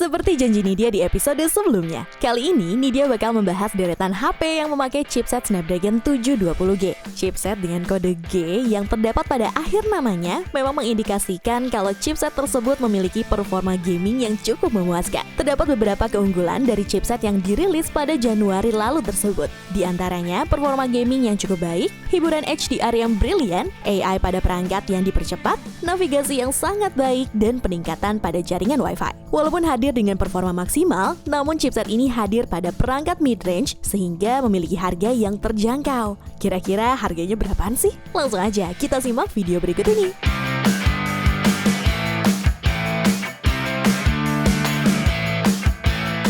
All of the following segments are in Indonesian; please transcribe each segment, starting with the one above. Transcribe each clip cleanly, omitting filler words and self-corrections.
Seperti janji Nidia di episode sebelumnya, kali ini Nidia bakal membahas deretan HP yang memakai chipset Snapdragon 720G. Chipset dengan kode G yang terdapat pada akhir namanya memang mengindikasikan kalau chipset tersebut memiliki performa gaming yang cukup memuaskan. Terdapat beberapa keunggulan dari chipset yang dirilis pada Januari lalu tersebut. Di antaranya performa gaming yang cukup baik, hiburan HDR yang brilian, AI pada perangkat yang dipercepat, navigasi yang sangat baik, dan peningkatan pada jaringan Wi-Fi. Walaupun hadir dengan performa maksimal, namun chipset ini hadir pada perangkat mid-range sehingga memiliki harga yang terjangkau. Kira-kira harganya berapaan sih? Langsung aja kita simak video berikut ini.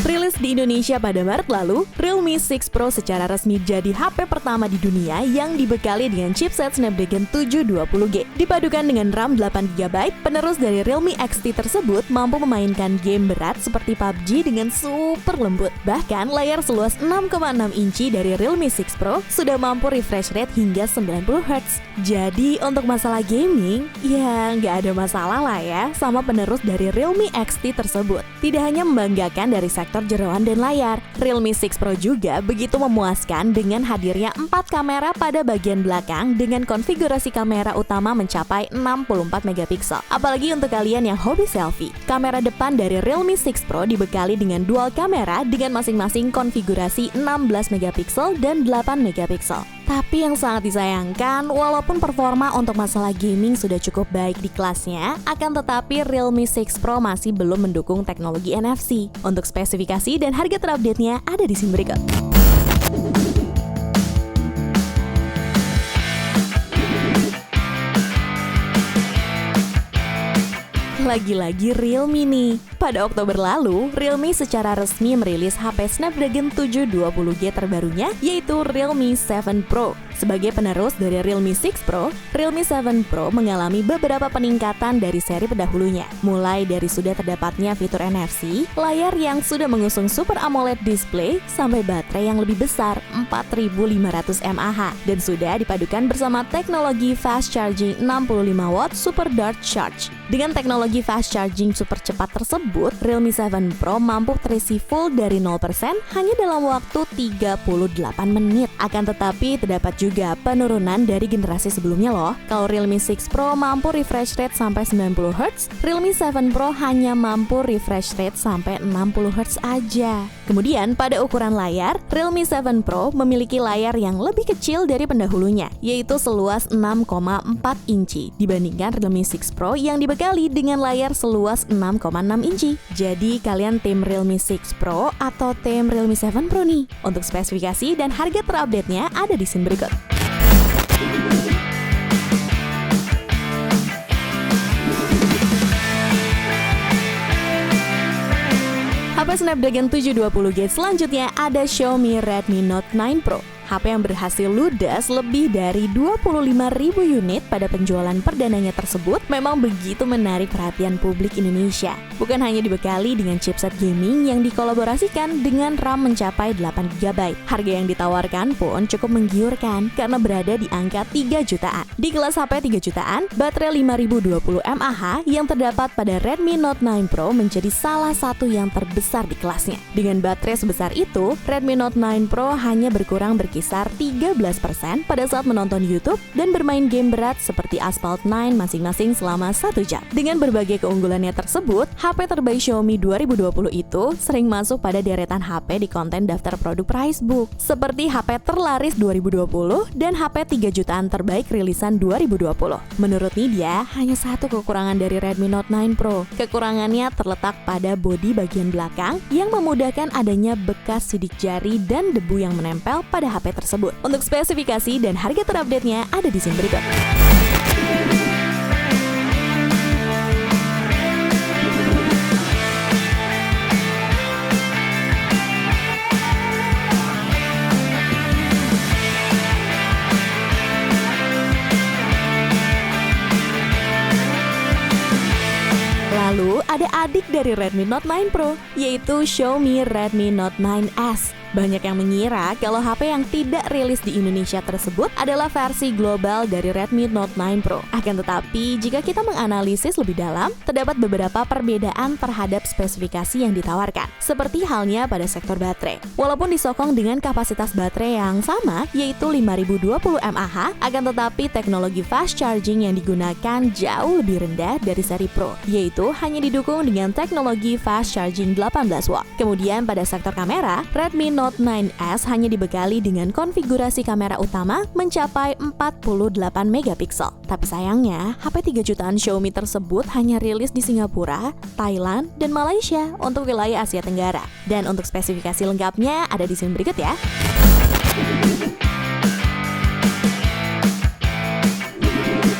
Rilis di Indonesia pada Maret lalu, Realme 6 Pro secara resmi jadi HP pertama di dunia yang dibekali dengan chipset Snapdragon 720G. Dipadukan dengan RAM 8GB, penerus dari Realme XT tersebut mampu memainkan game berat seperti PUBG dengan super lembut. Bahkan layar seluas 6,6 inci dari Realme 6 Pro sudah mampu refresh rate hingga 90Hz. Jadi untuk masalah gaming, ya nggak ada masalah lah ya sama penerus dari Realme XT tersebut. Tidak hanya membanggakan dari sektor jeroan dan layar, Realme 6 Pro juga begitu memuaskan dengan hadirnya 4 kamera pada bagian belakang dengan konfigurasi kamera utama mencapai 64 megapiksel. Apalagi untuk kalian yang hobi selfie, kamera depan dari Realme 6 Pro dibekali dengan dual kamera dengan masing-masing konfigurasi 16 megapiksel dan 8 megapiksel. Tapi yang sangat disayangkan, walaupun performa untuk masalah gaming sudah cukup baik di kelasnya, akan tetapi Realme 6 Pro masih belum mendukung teknologi NFC. Untuk spesifikasi dan harga terupdate-nya ada di sini berikut. Lagi-lagi Realme nih. Pada Oktober lalu, Realme secara resmi merilis HP Snapdragon 720G terbarunya, yaitu Realme 7 Pro. Sebagai penerus dari Realme 6 Pro, Realme 7 Pro mengalami beberapa peningkatan dari seri pendahulunya. Mulai dari sudah terdapatnya fitur NFC, layar yang sudah mengusung Super AMOLED display, sampai baterai yang lebih besar 4500 mAh, dan sudah dipadukan bersama teknologi fast charging 65W Super Dart Charge. Dengan teknologi fast charging super cepat tersebut, Realme 7 Pro mampu terisi full dari 0% hanya dalam waktu 38 menit. Akan tetapi terdapat juga penurunan dari generasi sebelumnya loh. Kalau Realme 6 Pro mampu refresh rate sampai 90Hz, Realme 7 Pro hanya mampu refresh rate sampai 60Hz aja. Kemudian pada ukuran layar, Realme 7 Pro memiliki layar yang lebih kecil dari pendahulunya, yaitu seluas 6,4 inci dibandingkan Realme 6 Pro yang dibekali dengan layar seluas 6,6 inci. Jadi kalian tim Realme 6 Pro atau tim Realme 7 Pro nih? Untuk spesifikasi dan harga terupdate-nya ada di sini berikut. HP Snapdragon 720G selanjutnya ada Xiaomi Redmi Note 9 Pro. HP yang berhasil ludes lebih dari 25.000 unit pada penjualan perdananya tersebut memang begitu menarik perhatian publik Indonesia. Bukan hanya dibekali dengan chipset gaming yang dikolaborasikan dengan RAM mencapai 8GB. Harga yang ditawarkan pun cukup menggiurkan karena berada di angka 3 jutaan. Di kelas HP 3 jutaan, baterai 5020 mAh yang terdapat pada Redmi Note 9 Pro menjadi salah satu yang terbesar di kelasnya. Dengan baterai sebesar itu, Redmi Note 9 Pro hanya berkurang berkisar 13% pada saat menonton YouTube dan bermain game berat seperti Asphalt 9 masing-masing selama 1 jam. Dengan berbagai keunggulannya tersebut, HP terbaik Xiaomi 2020 itu sering masuk pada deretan HP di konten daftar produk Pricebook, seperti HP terlaris 2020 dan HP 3 jutaan terbaik rilisan 2020. Menurut Nidia, hanya satu kekurangan dari Redmi Note 9 Pro. Kekurangannya terletak pada bodi bagian belakang yang memudahkan adanya bekas sidik jari dan debu yang menempel pada HP tersebut. Untuk spesifikasi dan harga terupdate-nya ada di sini berikut. Lalu ada adik dari Redmi Note 9 Pro, yaitu Xiaomi Redmi Note 9S. Banyak yang mengira kalau HP yang tidak rilis di Indonesia tersebut adalah versi global dari Redmi Note 9 Pro. Akan tetapi, jika kita menganalisis lebih dalam, terdapat beberapa perbedaan terhadap spesifikasi yang ditawarkan. Seperti halnya pada sektor baterai. Walaupun disokong dengan kapasitas baterai yang sama, yaitu 5020 mAh, akan tetapi teknologi fast charging yang digunakan jauh lebih rendah dari seri Pro, yaitu hanya didukung dengan teknologi fast charging 18 watt. Kemudian pada sektor kamera, Redmi Note 9S hanya dibekali dengan konfigurasi kamera utama mencapai 48 megapiksel. Tapi sayangnya, HP 3 jutaan Xiaomi tersebut hanya rilis di Singapura, Thailand, dan Malaysia untuk wilayah Asia Tenggara. Dan untuk spesifikasi lengkapnya ada di sini berikut ya.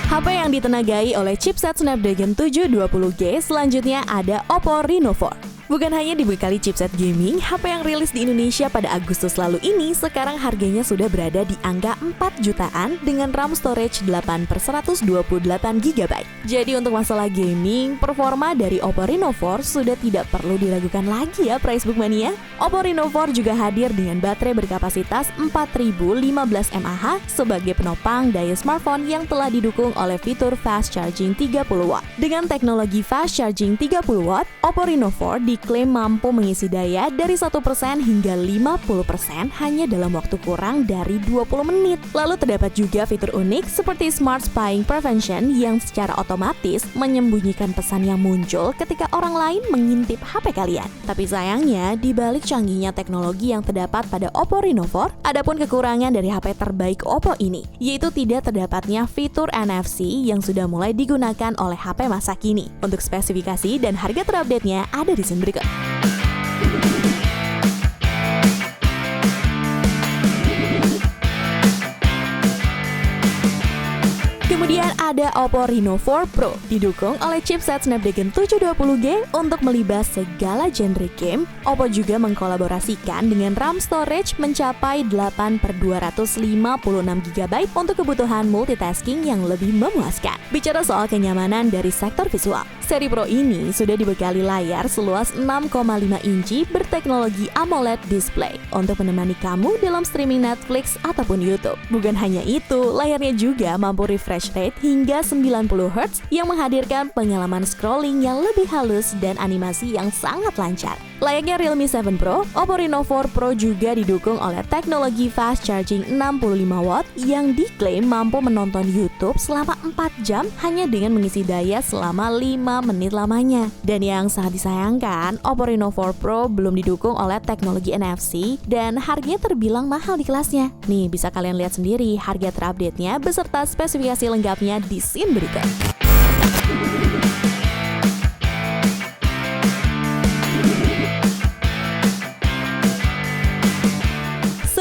HP yang ditenagai oleh chipset Snapdragon 720G selanjutnya ada Oppo Reno 4. Bukan hanya dibekali chipset gaming, HP yang rilis di Indonesia pada Agustus lalu ini sekarang harganya sudah berada di angka 4 jutaan dengan RAM storage 8/128GB. Jadi untuk masalah gaming, performa dari Oppo Reno 4 sudah tidak perlu diragukan lagi ya Pricebook Mania. Oppo Reno 4 juga hadir dengan baterai berkapasitas 4015 mAh sebagai penopang daya smartphone yang telah didukung oleh fitur fast charging 30W. Dengan teknologi fast charging 30W, Oppo Reno 4 diklaim mampu mengisi daya dari 1% hingga 50% hanya dalam waktu kurang dari 20 menit. Lalu terdapat juga fitur unik seperti Smart Spying Prevention yang secara otomatis menyembunyikan pesan yang muncul ketika orang lain mengintip HP kalian. Tapi sayangnya, di balik canggihnya teknologi yang terdapat pada Oppo Reno 4, ada pun kekurangan dari HP terbaik Oppo ini, yaitu tidak terdapatnya fitur NFC yang sudah mulai digunakan oleh HP masa kini. Untuk spesifikasi dan harga terupdate-nya ada di sini berikut. Kemudian ada Oppo Reno 4 Pro, didukung oleh chipset Snapdragon 720G untuk melibas segala genre game. Oppo juga mengkolaborasikan dengan RAM storage mencapai 8/256GB untuk kebutuhan multitasking yang lebih memuaskan. Bicara soal kenyamanan dari sektor visual, seri Pro ini sudah dibekali layar seluas 6,5 inci berteknologi AMOLED display untuk menemani kamu dalam streaming Netflix ataupun YouTube. Bukan hanya itu, layarnya juga mampu refresh rate hingga 90Hz yang menghadirkan pengalaman scrolling yang lebih halus dan animasi yang sangat lancar. Layaknya Realme 7 Pro, Oppo Reno 4 Pro juga didukung oleh teknologi fast charging 65W yang diklaim mampu menonton YouTube selama 4 jam hanya dengan mengisi daya selama 5 menit lamanya. Dan yang sangat disayangkan, Oppo Reno 4 Pro belum didukung oleh teknologi NFC dan harganya terbilang mahal di kelasnya. Nih, bisa kalian lihat sendiri harga terupdate-nya beserta spesifikasi lengkapnya di scene berikut.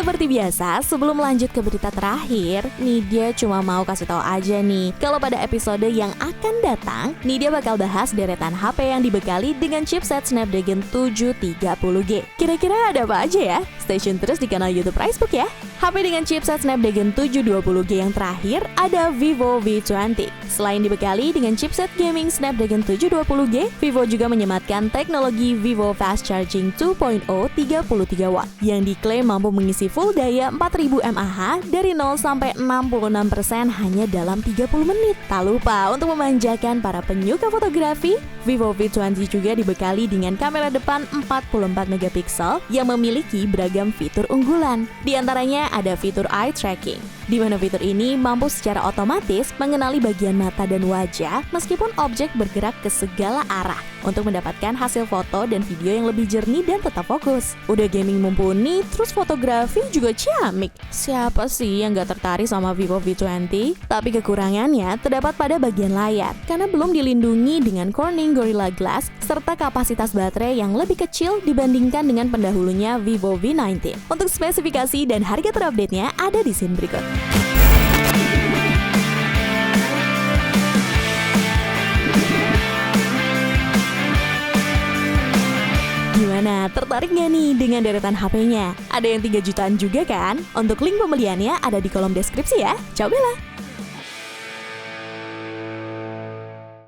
Seperti biasa, sebelum lanjut ke berita terakhir, Nidia cuma mau kasih tahu aja nih, kalau pada episode yang akan datang, Nidia bakal bahas deretan HP yang dibekali dengan chipset Snapdragon 730G. Kira-kira ada apa aja ya? Stay tune terus di kanal YouTube Pricebook ya. HP dengan chipset Snapdragon 720G yang terakhir ada Vivo V20. Selain dibekali dengan chipset gaming Snapdragon 720G, Vivo juga menyematkan teknologi Vivo Fast Charging 2.0 33W yang diklaim mampu mengisi full daya 4000 mAh dari 0 sampai 66% hanya dalam 30 menit. Tak lupa untuk memanjakan para penyuka fotografi, Vivo V20 juga dibekali dengan kamera depan 44 megapiksel yang memiliki beragam fitur unggulan. Di antaranya ada fitur eye tracking, di mana fitur ini mampu secara otomatis mengenali bagian mata dan wajah meskipun objek bergerak ke segala arah untuk mendapatkan hasil foto dan video yang lebih jernih dan tetap fokus. Udah gaming mumpuni, terus fotografi juga ciamik. Siapa sih yang gak tertarik sama Vivo V20? Tapi kekurangannya terdapat pada bagian layar, karena belum dilindungi dengan Corning Gorilla Glass serta kapasitas baterai yang lebih kecil dibandingkan dengan pendahulunya Vivo V19. Untuk spesifikasi dan harga terupdate-nya ada di scene berikut. Gimana, tertarik gak nih dengan deretan HP-nya? Ada yang 3 jutaan juga kan? Untuk link pembeliannya ada di kolom deskripsi ya, cobalah!